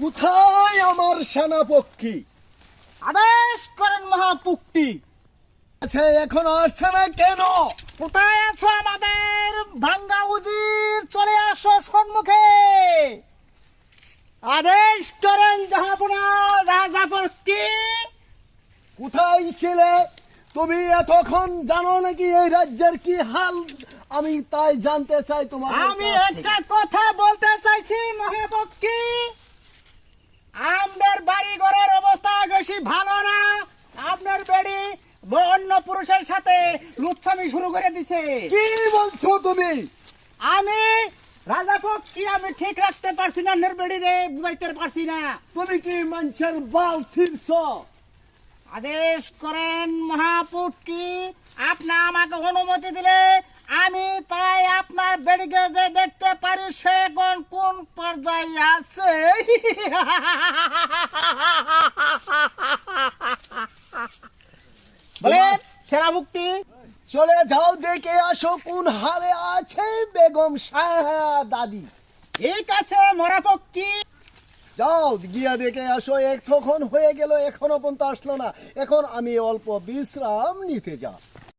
কোথায় আমার সেনাপক্ষী? আদেশ করেন মহাপুক্তি। আচ্ছা, এখন আসছে না কেন? কোথায় আছো আমাদের ভাঙ্গা উজির? চলে আসো সম্মুখে। আদেশ করেন জাহাপনা রাজাপতি। কোথায় ছিলে তুমি? এতক্ষণ জানো নাকি এই রাজ্যের কি হাল? আমি তাই জানতে চাই তোমার। আমি একটা কথা বলতে চাইছি মহাপতি। আমাদের বাড়ি ঘরের অবস্থা বেশি ভালো না। আপনার বেড়ি অন্য পুরুষের সাথে লুচ্ছামি শুরু করে দিছে। কি বলছো তুমি? আমি রাজাপতি আমি ঠিক রাখতে পারছি না, নির্বেড়ি রে বুঝাইতে পারছি না। তুমি কি মানুষের বাল ছিঁড়ছ? আদেশ করেন মহাপুটকি। আপনি আমাকে অনুমতি দিলে আমি তাই আপনার বেড়িকে যে দেখতে পারি সে কোন পর্যায়ে আছে। বলেন সেনামুক্তি। চলে যাও, দেখে আসো কোন হালে আছে বেগম দাদি। ঠিক আছে মহাপক্ষী। যাও গিয়া দেখে আসো। এতক্ষণ হয়ে গেল, এখনো পর্যন্ত আসলো না। এখন আমি অল্প বিশ্রাম নিতে যাও।